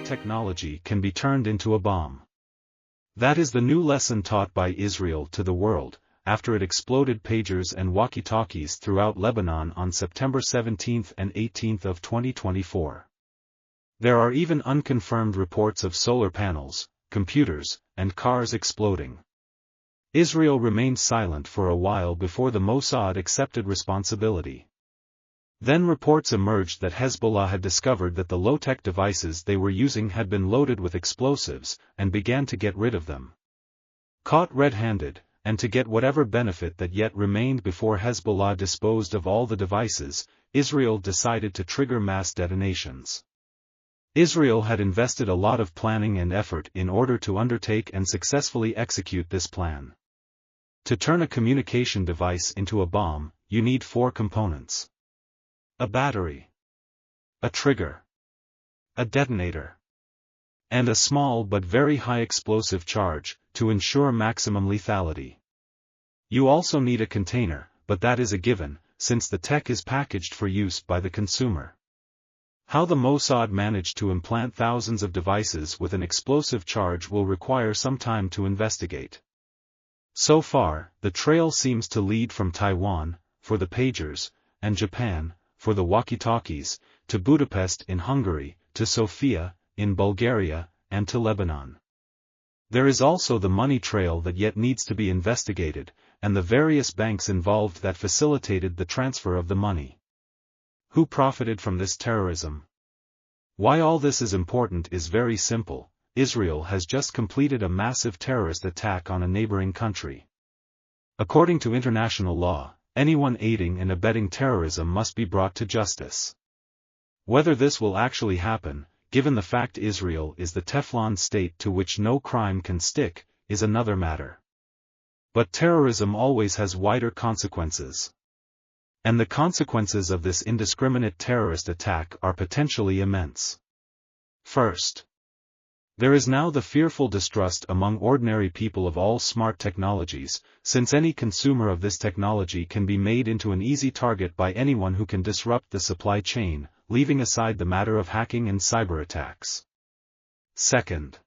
technology can be turned into a bomb. That is the new lesson taught by Israel to the world, after it exploded pagers and walkie-talkies throughout Lebanon on September 17 and 18 of 2024. There are even unconfirmed reports of solar panels, computers, and cars exploding. Israel remained silent for a while before the Mossad accepted responsibility. Then reports emerged that Hezbollah had discovered that the low-tech devices they were using had been loaded with explosives, and began to get rid of them. Caught red-handed, and to get whatever benefit that yet remained before Hezbollah disposed of all the devices, Israel decided to trigger mass detonations. Israel had invested a lot of planning and effort in order to undertake and successfully execute this plan. To turn a communication device into a bomb, you need 4 components: a battery, a trigger, a detonator, and a small but very high explosive charge, to ensure maximum lethality. You also need a container, but that is a given, since the tech is packaged for use by the consumer. How the Mossad managed to implant thousands of devices with an explosive charge will require some time to investigate. So far, the trail seems to lead from Taiwan, for the pagers, and Japan, for the walkie-talkies, to Budapest in Hungary, to Sofia, in Bulgaria, and to Lebanon. There is also the money trail that yet needs to be investigated, and the various banks involved that facilitated the transfer of the money. Who profited from this terrorism? Why all this is important is very simple. Israel has just completed a massive terrorist attack on a neighboring country. According to international law, anyone aiding and abetting terrorism must be brought to justice. Whether this will actually happen, given the fact Israel is the Teflon state to which no crime can stick, is another matter. But terrorism always has wider consequences. And the consequences of this indiscriminate terrorist attack are potentially immense. First, there is now the fearful distrust among ordinary people of all smart technologies, since any consumer of this technology can be made into an easy target by anyone who can disrupt the supply chain, leaving aside the matter of hacking and cyber attacks. Second,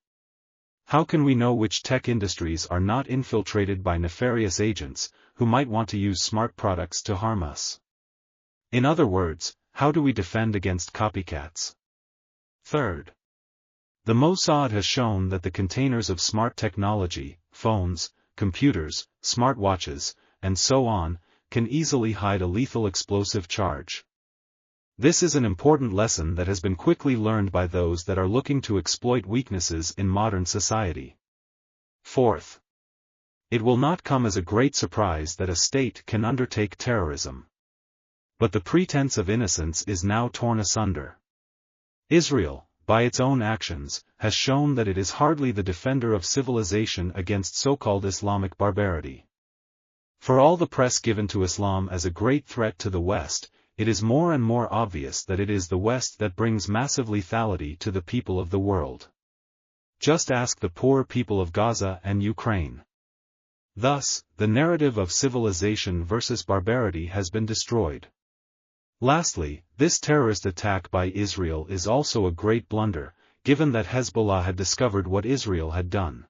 how can we know which tech industries are not infiltrated by nefarious agents, who might want to use smart products to harm us? In other words, how do we defend against copycats? Third, the Mossad has shown that the containers of smart technology, phones, computers, smartwatches, and so on, can easily hide a lethal explosive charge. This is an important lesson that has been quickly learned by those that are looking to exploit weaknesses in modern society. Fourth, it will not come as a great surprise that a state can undertake terrorism. But the pretense of innocence is now torn asunder. Israel, by its own actions, has shown that it is hardly the defender of civilization against so-called Islamic barbarity. For all the press given to Islam as a great threat to the West, it is more and more obvious that it is the West that brings massive lethality to the people of the world. Just ask the poor people of Gaza and Ukraine. Thus, the narrative of civilization versus barbarity has been destroyed. Lastly, this terrorist attack by Israel is also a great blunder, given that Hezbollah had discovered what Israel had done.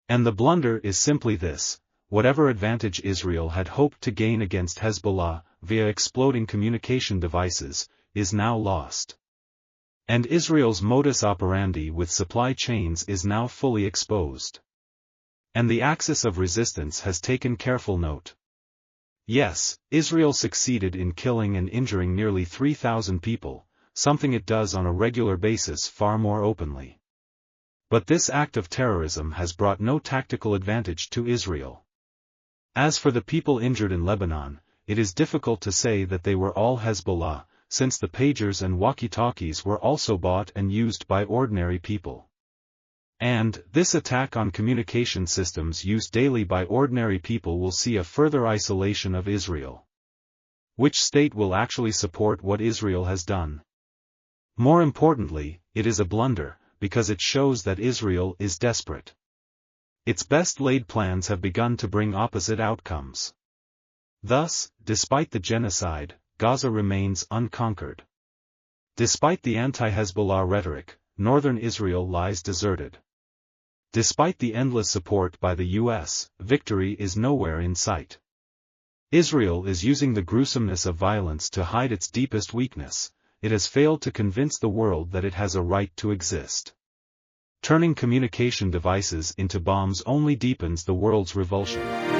And the blunder is simply this: whatever advantage Israel had hoped to gain against Hezbollah, via exploding communication devices, is now lost. And Israel's modus operandi with supply chains is now fully exposed. And the axis of resistance has taken careful note. Yes, Israel succeeded in killing and injuring nearly 3,000 people, something it does on a regular basis far more openly. But this act of terrorism has brought no tactical advantage to Israel. As for the people injured in Lebanon, it is difficult to say that they were all Hezbollah, since the pagers and walkie-talkies were also bought and used by ordinary people. And this attack on communication systems used daily by ordinary people will see a further isolation of Israel. Which state will actually support what Israel has done? More importantly, it is a blunder, because it shows that Israel is desperate. Its best-laid plans have begun to bring opposite outcomes. Thus, despite the genocide, Gaza remains unconquered. Despite the anti-Hezbollah rhetoric, northern Israel lies deserted. Despite the endless support by the U.S., victory is nowhere in sight. Israel is using the gruesomeness of violence to hide its deepest weakness. It has failed to convince the world that it has a right to exist. Turning communication devices into bombs only deepens the world's revulsion.